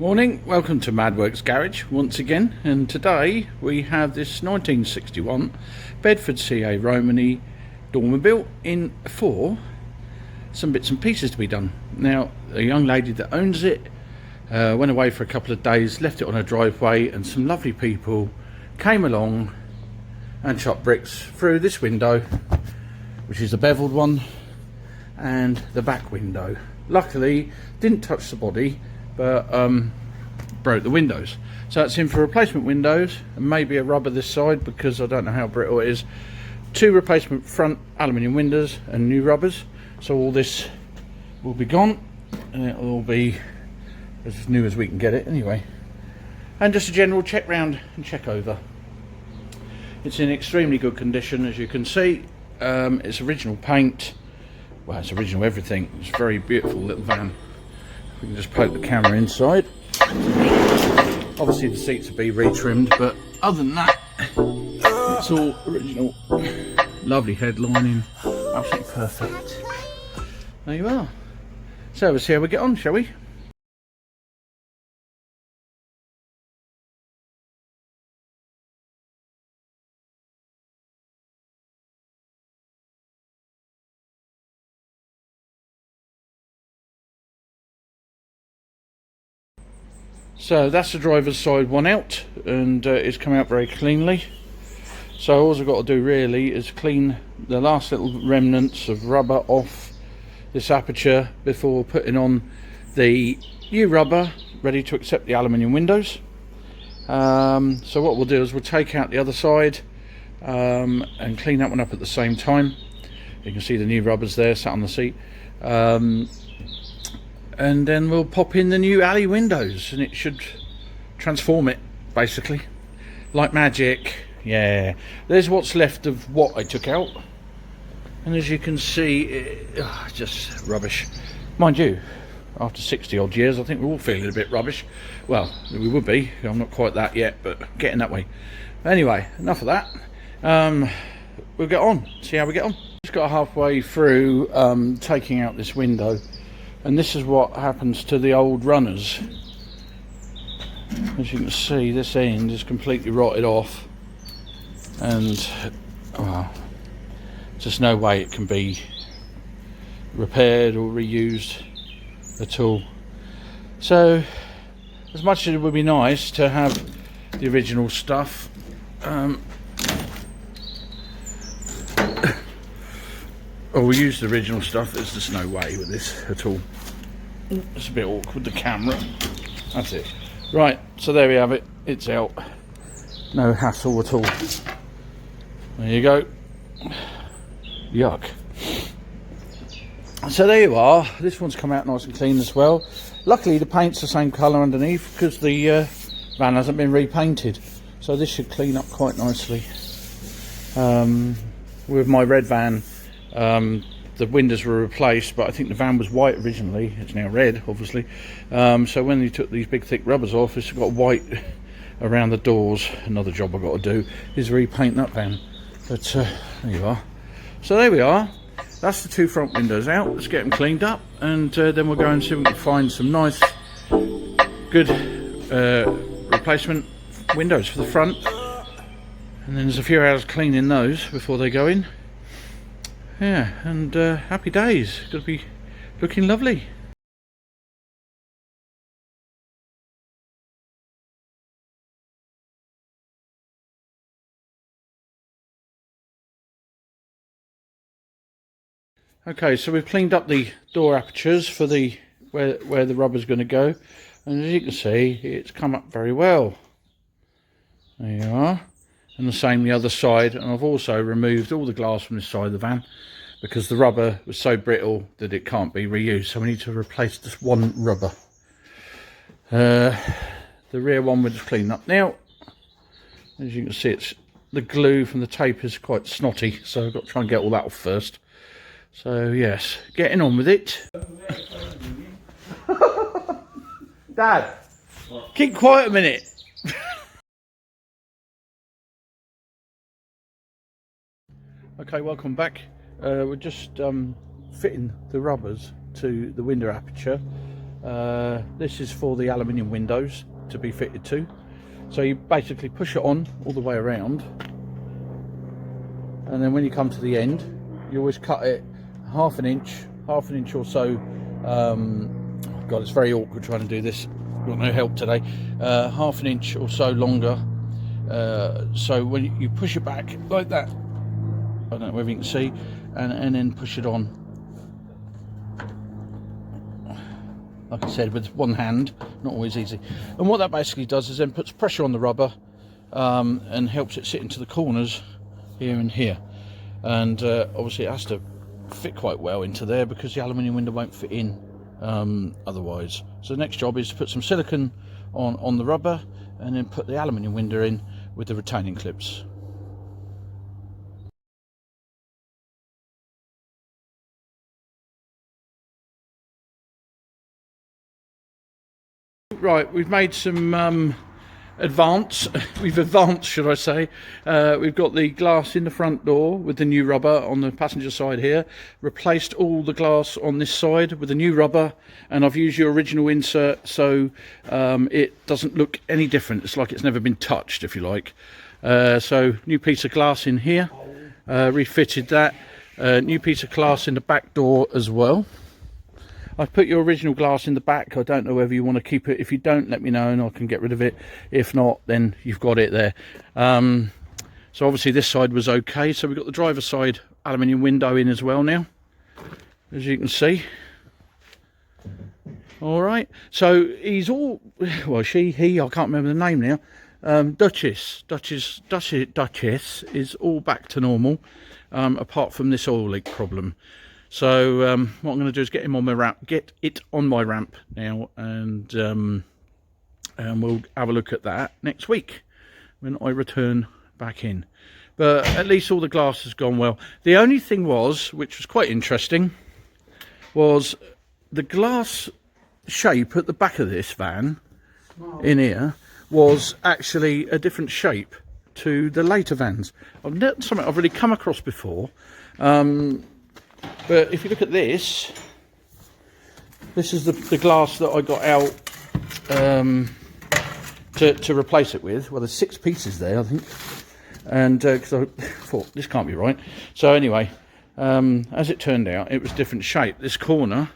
Morning, welcome to Madworks Garage once again, and today we have this 1961 Bedford CA Romany dormobile in for some bits and pieces to be done. Now, a young lady that owns it went away for a couple of days, left it on her driveway, and some lovely people came along and shot bricks through this window, which is the beveled one, and the back window. Luckily didn't touch the body, but broke the windows, so it's in for replacement windows and maybe a rubber this side because I don't know how brittle it is. 2 replacement front aluminium windows and new rubbers, so all this will be gone and it'll all be as new as we can get it anyway. And just a general check round and check over. It's in extremely good condition, as you can see. It's original paint, well, it's original everything. It's a very beautiful little van. We can just poke the camera inside. Obviously the seats will be retrimmed, but other than that, it's all original. Lovely headlining, absolutely perfect. There you are. So we'll see how we get on, shall we? So that's the driver's side one out, and it's come out very cleanly. So all I've got to do really is clean the last little remnants of rubber off this aperture before putting on the new rubber ready to accept the aluminium windows. So what we'll do is we'll take out the other side and clean that one up at the same time. You can see the new rubbers there sat on the seat. And then we'll pop in the new alley windows and it should transform it basically like magic. Yeah, there's what's left of what I took out, and as you can see, just rubbish. Mind you, after 60 odd years I think we're all feeling a bit rubbish. Well, we would be. I'm not quite that yet, but getting that way. Anyway, enough of that. We'll get on, see how we get on. Just got halfway through taking out this window, and this is what happens to the old runners. As you can see, this end is completely rotted off, and well, just no way it can be repaired or reused at all. So as much as it would be nice to have the original stuff, or we use the original stuff, there's just no way with this at all. It's a bit awkward, the camera. That's it. Right, so there we have it. It's out. No hassle at all. There you go. Yuck. So there you are. This one's come out nice and clean as well. Luckily the paint's the same colour underneath because the van hasn't been repainted. So this should clean up quite nicely. With my red van, the windows were replaced, but I think the van was white originally. It's now red, obviously. So when you took these big thick rubbers off, it's got white around the doors. Another job I've got to do is repaint that van. But there you are. So there we are. That's the 2 front windows out. Let's get them cleaned up, and then we'll go and see if we can find some nice, good replacement windows for the front. And then there's a few hours cleaning those before they go in. Yeah, and happy days. Gonna be looking lovely. Okay, so we've cleaned up the door apertures for the where the rubber's going to go, and as you can see, it's come up very well. There you are. And the same the other side, and I've also removed all the glass from this side of the van because the rubber was so brittle that it can't be reused, so we need to replace just one rubber. The rear one we're just cleaning up now. As you can see, it's the glue from the tape is quite snotty, so I've got to try and get all that off first. So yes, getting on with it. Dad, keep quiet a minute. Okay, welcome back. We're just fitting the rubbers to the window aperture. This is for the aluminium windows to be fitted to. So you basically push it on all the way around, and then when you come to the end, you always cut it half an inch or so. God, it's very awkward trying to do this. Got no help today. Half an inch or so longer. So when you push it back like that, I don't know whether you can see, and then push it on. Like I said, with one hand, not always easy. And what that basically does is then puts pressure on the rubber and helps it sit into the corners here and here. And obviously it has to fit quite well into there because the aluminium window won't fit in otherwise. So the next job is to put some silicone on the rubber and then put the aluminium window in with the retaining clips. Right, we've made some we've advanced, should I say. We've got the glass in the front door with the new rubber on the passenger side here, replaced all the glass on this side with the new rubber, and I've used your original insert, so it doesn't look any different. It's like it's never been touched, if you like. So new piece of glass in here, refitted that, new piece of glass in the back door as well. I've put your original glass in the back. I don't know whether you want to keep it. If you don't, let me know and I can get rid of it. If not, then you've got it there. So obviously this side was okay. So we've got the driver's side aluminium window in as well now, as you can see. All right. So he's all, well, he, I can't remember the name now. Duchess is all back to normal, apart from this oil leak problem. So what I'm going to do is get it on my ramp now, and we'll have a look at that next week when I return back in. But at least all the glass has gone well. The only thing was, which was quite interesting, was the glass shape at the back of this van in here was actually a different shape to the later vans. Something I've really come across before. But if you look at this is the glass that I got out to replace it with. Well, there's 6 pieces there, I think, and because I thought this can't be right. So anyway, as it turned out, it was different shape. This corner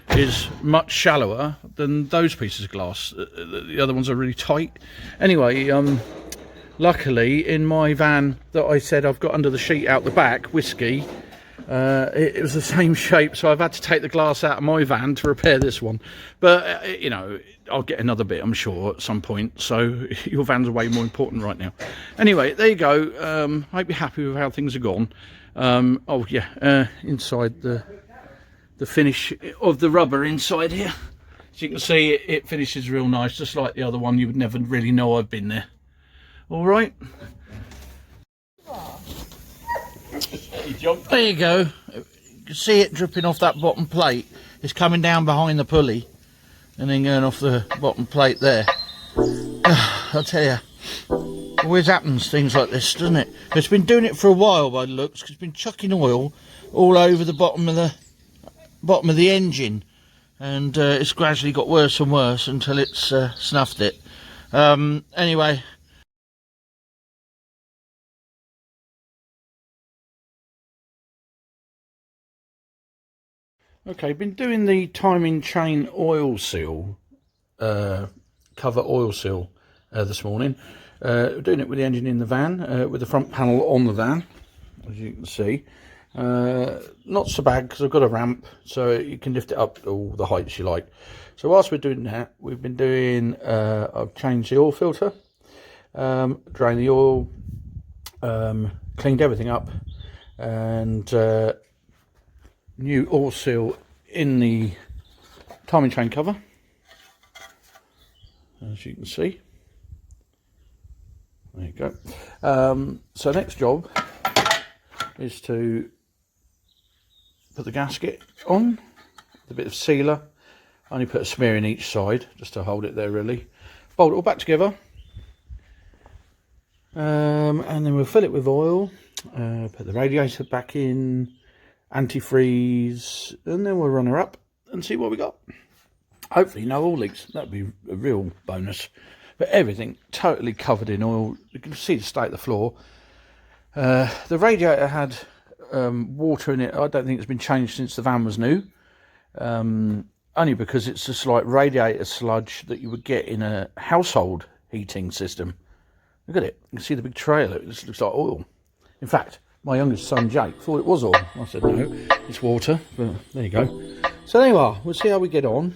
is much shallower than those pieces of glass. The other ones are really tight. Anyway, luckily in my van that I said I've got under the sheet out the back, Whiskey, it was the same shape, so I've had to take the glass out of my van to repair this one. But you know, I'll get another bit, I'm sure, at some point. So your van's way more important right now. Anyway, there you go. Hope you're happy with how things have gone. Oh yeah, inside the finish of the rubber inside here, as you can see, it finishes real nice, just like the other one. You would never really know I've been there. All right. There you go. You can see it dripping off that bottom plate. It's coming down behind the pulley and then going off the bottom plate there. I'll tell you, always happens things like this, doesn't it? It's been doing it for a while by the looks, because it's been chucking oil all over the bottom of the engine, and it's gradually got worse and worse until it's snuffed it. Anyway. Okay, been doing the timing chain oil seal, cover oil seal this morning. Doing it with the engine in the van, with the front panel on the van, as you can see. Not so bad because I've got a ramp, so you can lift it up to all the heights you like. So whilst we're doing that, we've been doing, I've changed the oil filter, drained the oil, cleaned everything up, and new oil seal in the timing chain cover, as you can see. There you go. So next job is to put the gasket on, a bit of sealer. I only put a smear in each side just to hold it there really. Bolt it all back together, and then we'll fill it with oil, put the radiator back in, antifreeze, and then we'll run her up and see what we got. Hopefully no oil leaks. That'd be a real bonus. But everything totally covered in oil. You can see the state of the floor. The radiator had water in it. I don't think it's been changed since the van was new. Only because it's just like radiator sludge that you would get in a household heating system. Look at it. You can see the big trail. It just looks like oil. In fact, my youngest son Jake thought it was oil. I said no, it's water. But there you go. So there you are. We'll see how we get on.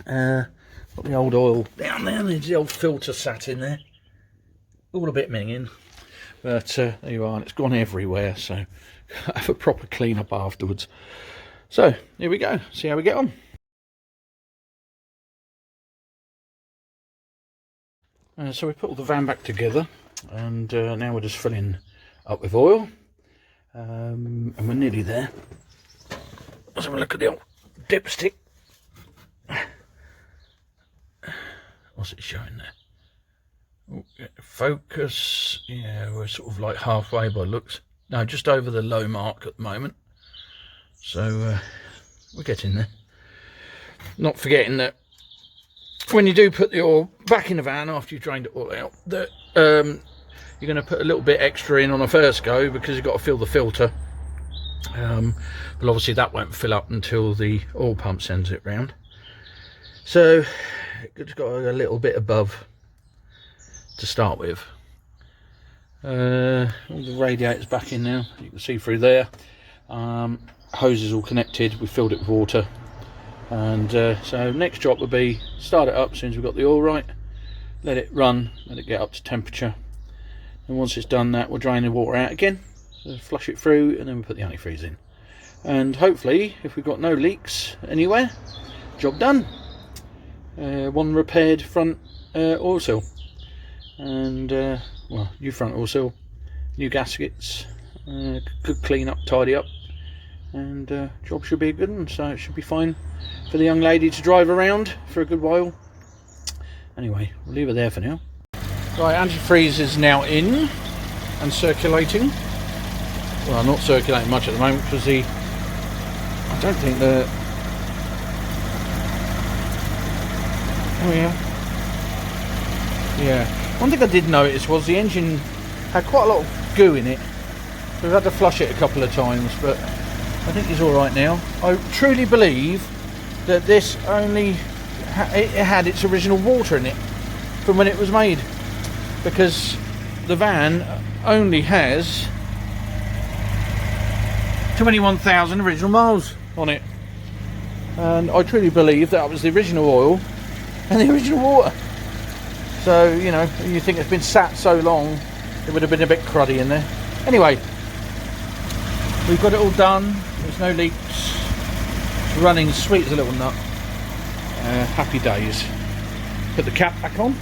Got the old oil down there. There's the old filter sat in there. All a bit minging. But there you are. And it's gone everywhere. So have a proper clean up afterwards. So here we go. See how we get on. So we put all the van back together, and now we're just filling up with oil, and we're nearly there. Let's have a look at the old dipstick. What's it showing there? Oh, focus. Yeah, we're sort of like halfway by looks. No, just over the low mark at the moment. So we're getting there. Not forgetting that when you do put the oil back in the van after you've drained it all out, that you're going to put a little bit extra in on a first go, because you've got to fill the filter. But obviously that won't fill up until the oil pump sends it round. So it's got a little bit above to start with. All the radiators back in now. You can see through there. Hose is all connected. We filled it with water. And so next job will be start it up as soon as we've got the oil right, let it run, let it get up to temperature, and once it's done that, we'll drain the water out again, flush it through, and then we'll put the antifreeze in, and hopefully if we've got no leaks anywhere, job done. One repaired front oil seal, and well, new front oil seal, new gaskets, good clean up, tidy up, and job should be a good one. So it should be fine for the young lady to drive around for a good while. Anyway, we'll leave her there for now. Right, antifreeze is now in and circulating. Well, not circulating much at the moment because I don't think the... Oh yeah. One thing I did notice was the engine had quite a lot of goo in it. So we've had to flush it a couple of times, but I think it's all right now. I truly believe that this only it had its original water in it from when it was made, because the van only has 21,000 original miles on it, and I truly believe that was the original oil and the original water. So, you know, you think it's been sat so long, it would have been a bit cruddy in there. Anyway, we've got it all done. There's no leaks. It's running sweet as a little nut. Happy days. Put the cap back on.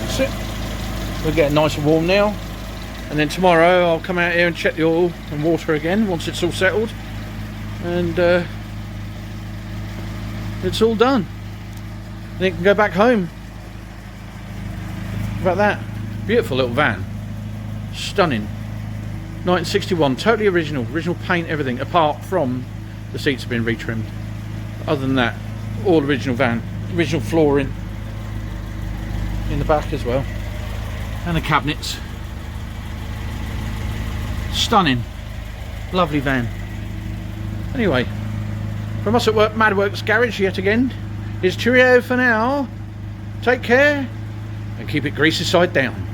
That's it. We're getting nice and warm now. And then tomorrow I'll come out here and check the oil and water again once it's all settled. And it's all done. And it can go back home. How about that? Beautiful little van. Stunning. 1961, totally original paint, everything, apart from the seats have been retrimmed. Other than that, all original van, original flooring in the back as well, and the cabinets. Stunning, lovely van. Anyway, from us at Madworks Garage yet again, it's cheerio for now. Take care and keep it greasy side down.